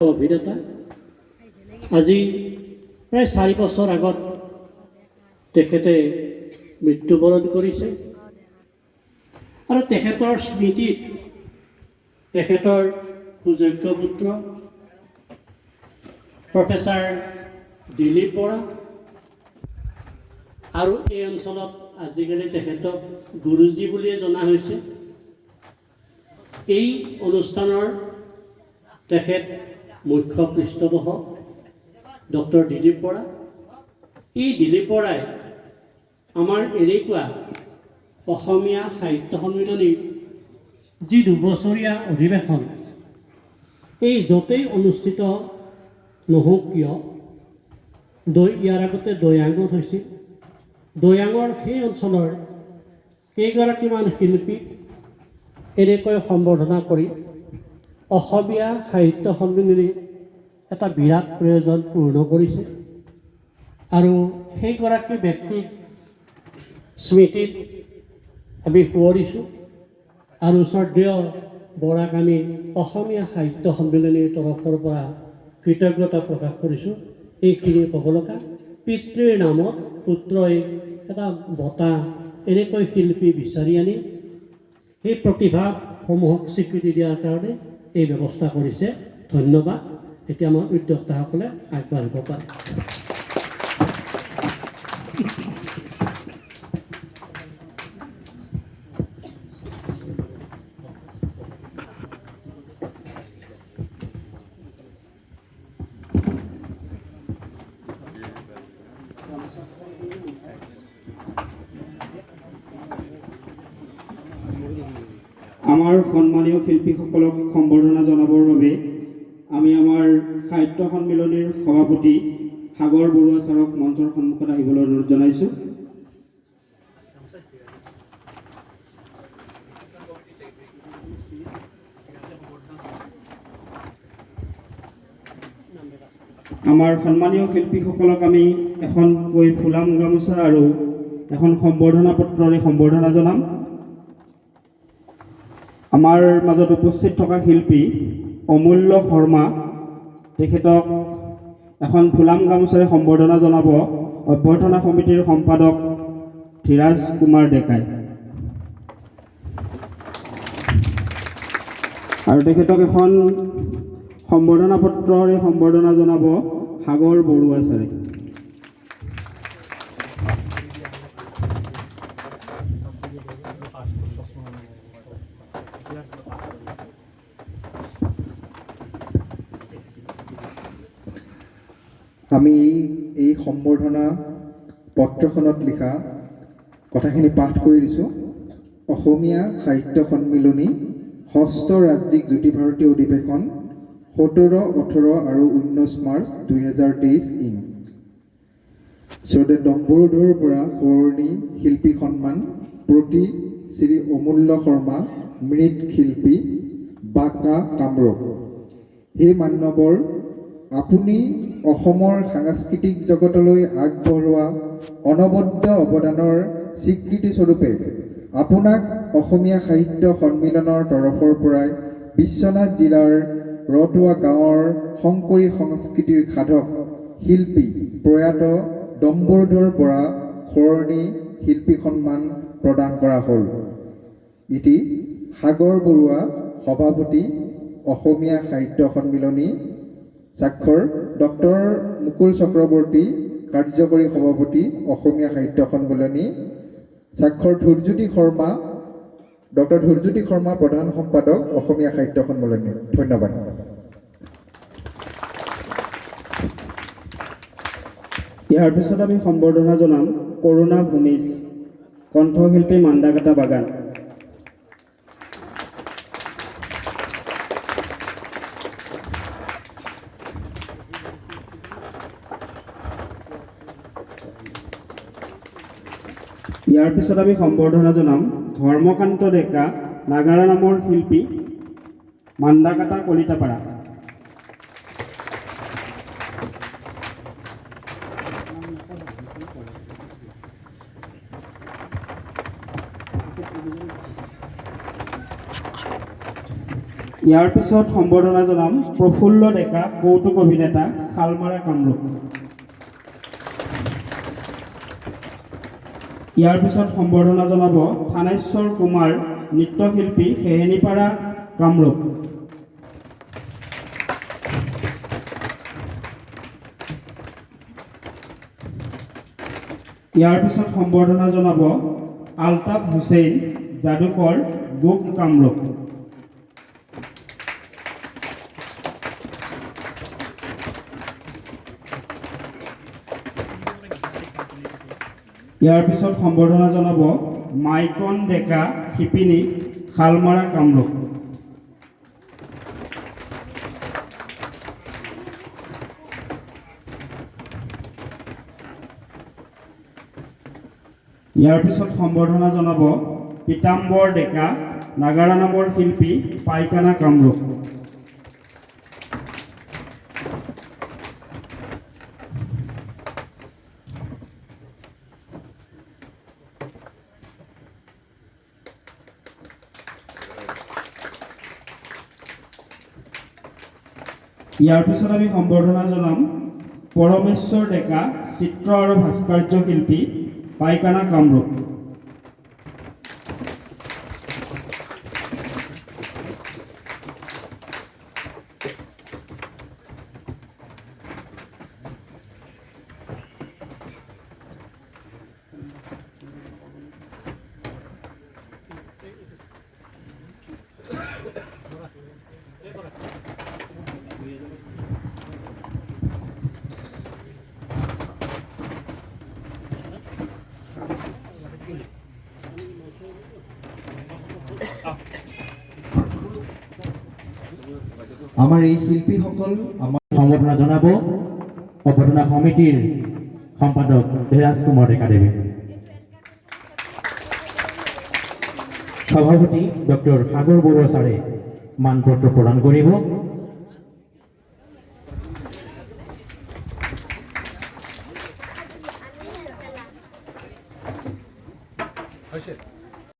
অভিনেতা আজি প্ৰায় 4 বছৰ আগত তেখেতে মৃত্যুবৰণ কৰিছে আৰু তেখেতৰ স্মৃতিত তেখেতৰ সুযোগ্য পুত্ৰ প্ৰফেচাৰ দিলীপ বৰা আৰু এই অঞ্চলত আজিকালি তেখেতক গুৰুজী বুলিয়ে জনা হৈছে। এই অনুষ্ঠানৰ তেখেত মুখ্য পৃষ্ঠপোষক ডক্টৰ দিলীপ বৰা। এই দিলীপ বৰাই আমাৰ এনেকুৱা অসমীয়া সাহিত্য সন্মিলনীৰ যি দুবছৰীয়া অধিৱেশন এই য'তেই অনুষ্ঠিত নহওক কিয় ইয়াৰ আগতে দৈয়াঙত হৈছিল। দৈয়াঙৰ সেই অঞ্চলৰ কেইগৰাকীমান শিল্পীক এনেকৈ সম্বৰ্ধনা কৰি অসমীয়া সাহিত্য সন্মিলনীৰ এটা বিৰাট প্ৰয়োজন পূৰ্ণ কৰিছে আৰু সেইগৰাকী ব্যক্তিক স্মৃতিত আমি সোঁৱৰিছোঁ আৰু শ্ৰদ্ধেয় বৰাক আমি অসমীয়া সাহিত্য সন্মিলনীৰ তৰফৰ পৰা কৃতজ্ঞতা প্ৰকাশ কৰিছোঁ। এইখিনি ক'ব লগা। পিতৃৰ নামত পুত্ৰই এটা বঁটা এনেকৈ শিল্পী বিচাৰি আনি সেই প্ৰতিভাসমূহক স্বীকৃতি দিয়াৰ কাৰণে এই ব্যৱস্থা কৰিছে। ধন্যবাদ। এতিয়া আমাৰ উদ্যোক্তাসকলে আগবাঢ়িব পাৰে। আমাৰ সন্মানীয় শিল্পীসকলক সম্বৰ্ধনা জনাবৰ বাবে আমি আমাৰ সাহিত্য সন্মিলনীৰ সভাপতি সাগৰ বৰুৱা ছাৰক মঞ্চৰ সন্মুখত আহিবলৈ অনুৰোধ জনাইছোঁ। আমাৰ সন্মানীয় শিল্পীসকলক আমি এখনকৈ ফুলাম গামোচা আৰু এখন সম্বৰ্ধনা পত্ৰৰে সম্বৰ্ধনা জনাম। আমাৰ মাজত উপস্থিত থকা শিল্পী অমূল্য শৰ্মা, তেখেতক এখন ফুলাম গামোচাৰে সম্বৰ্ধনা জনাব অভ্যৰ্থনা সমিতিৰ সম্পাদক ধীৰাজ কুমাৰ ডেকাই। আৰু তেখেতক এখন সম্বৰ্ধনা পত্ৰৰে সম্বৰ্ধনা জনাব সাগৰ বৰুৱা ছাৰে। আমি এই সম্বৰ্ধনা পত্ৰখনত লিখা কথাখিনি পাঠ কৰি দিছোঁ। অসমীয়া সাহিত্য সন্মিলনী ষষ্ঠ ৰাজ্যিক জ্যোতিভাৰতী অধিৱেশন 17, 18 আৰু 19 মাৰ্চ 2023 ইং। শ্ৰদ্ধেয় ডম্বৰুধৰ বৰা সোঁৱৰণী শিল্পী সন্মান প্ৰতি শ্ৰী অমূল্য শৰ্মা মৃৎ শিল্পী বাঁকা কামৰূপ। হে মান্যবৰ, আপুনি অসমৰ সাংস্কৃতিক জগতলৈ আগবঢ়োৱা অনবদ্য অৱদানৰ স্বীকৃতিস্বৰূপে আপোনাক অসমীয়া সাহিত্য সন্মিলনৰ তৰফৰ পৰাই বিশ্বনাথ জিলাৰ ৰতুৱা গাঁৱৰ শংকৰী সংস্কৃতিৰ সাধক শিল্পী প্ৰয়াত ডম্বৰুধৰ বৰা সোঁৱৰণী শিল্পী সন্মান প্ৰদান কৰা হ'ল। ইতি সাগৰ বৰুৱা, সভাপতি অসমীয়া সাহিত্য সন্মিলনী। স্বাক্ষৰ ডক্টৰ মুকুল চক্ৰৱৰ্তী, কাৰ্যকৰী সভাপতি অসমীয়া সাহিত্য সন্মিলনী। স্বাক্ষৰ ধুৰজ্যোতি শৰ্মা, ডক্টৰ ধুৰজ্যোতি শৰ্মা, প্ৰধান সম্পাদক অসমীয়া সাহিত্য সন্মিলনী। ধন্যবাদ। ইয়াৰ পিছত আমি সম্বৰ্ধনা জনাম কৰুণা ভূমিজ, কণ্ঠশিল্পী মান্দাকাটা বাগান। ইয়াৰ পিছত আমি সম্বৰ্ধনা জনাম ধৰ্মকান্ত ডেকা, নাগাৰা নামৰ শিল্পী, মান্দাকাটা কলিতাপাৰা। ইয়াৰ পিছত সম্বৰ্ধনা জনাম প্ৰফুল্ল ডেকা কৌতুক অভিনেতা শালমাৰা কামৰূপ। ইয়াৰ পিছত সম্বৰ্ধনা জনাব থানেশ্বৰ কুমাৰ নৃত্যশিল্পী সেহেনিপাৰা কামৰূপ। ইয়াৰ পিছত সম্বৰ্ধনা জনাব আলতাফ হুছেইন যাদুকৰ গোপ কামৰূপ। ইয়াৰ পিছত সম্বৰ্ধনা জনাব মাইকন ডেকা শিপিনী শালমাৰা কামৰূপ। ইয়াৰ পিছত সম্বৰ্ধনা জনাব পীতাম্বৰ ডেকা নাগাৰা নামৰ শিল্পী পাইকানা কামৰূপ। ইয়াৰ পিছত আমি সম্বৰ্ধনা জনাম পৰমেশ্বৰ ডেকা চিত্ৰ আৰু ভাস্কৰ্য শিল্পী পাইকানা কামৰূপ। আমাৰ এই শিল্পীসকল আমাৰ সম্বৰ্ধনা জনাব অভ্যৰ্থনা সমিতিৰ সম্পাদক ধীৰাজ কুমাৰ ডেকাদেৱে। সভাপতি ডক্টৰ সাগৰ বৰুৱা ছাৰে মানপত্ৰ প্ৰদান কৰিব।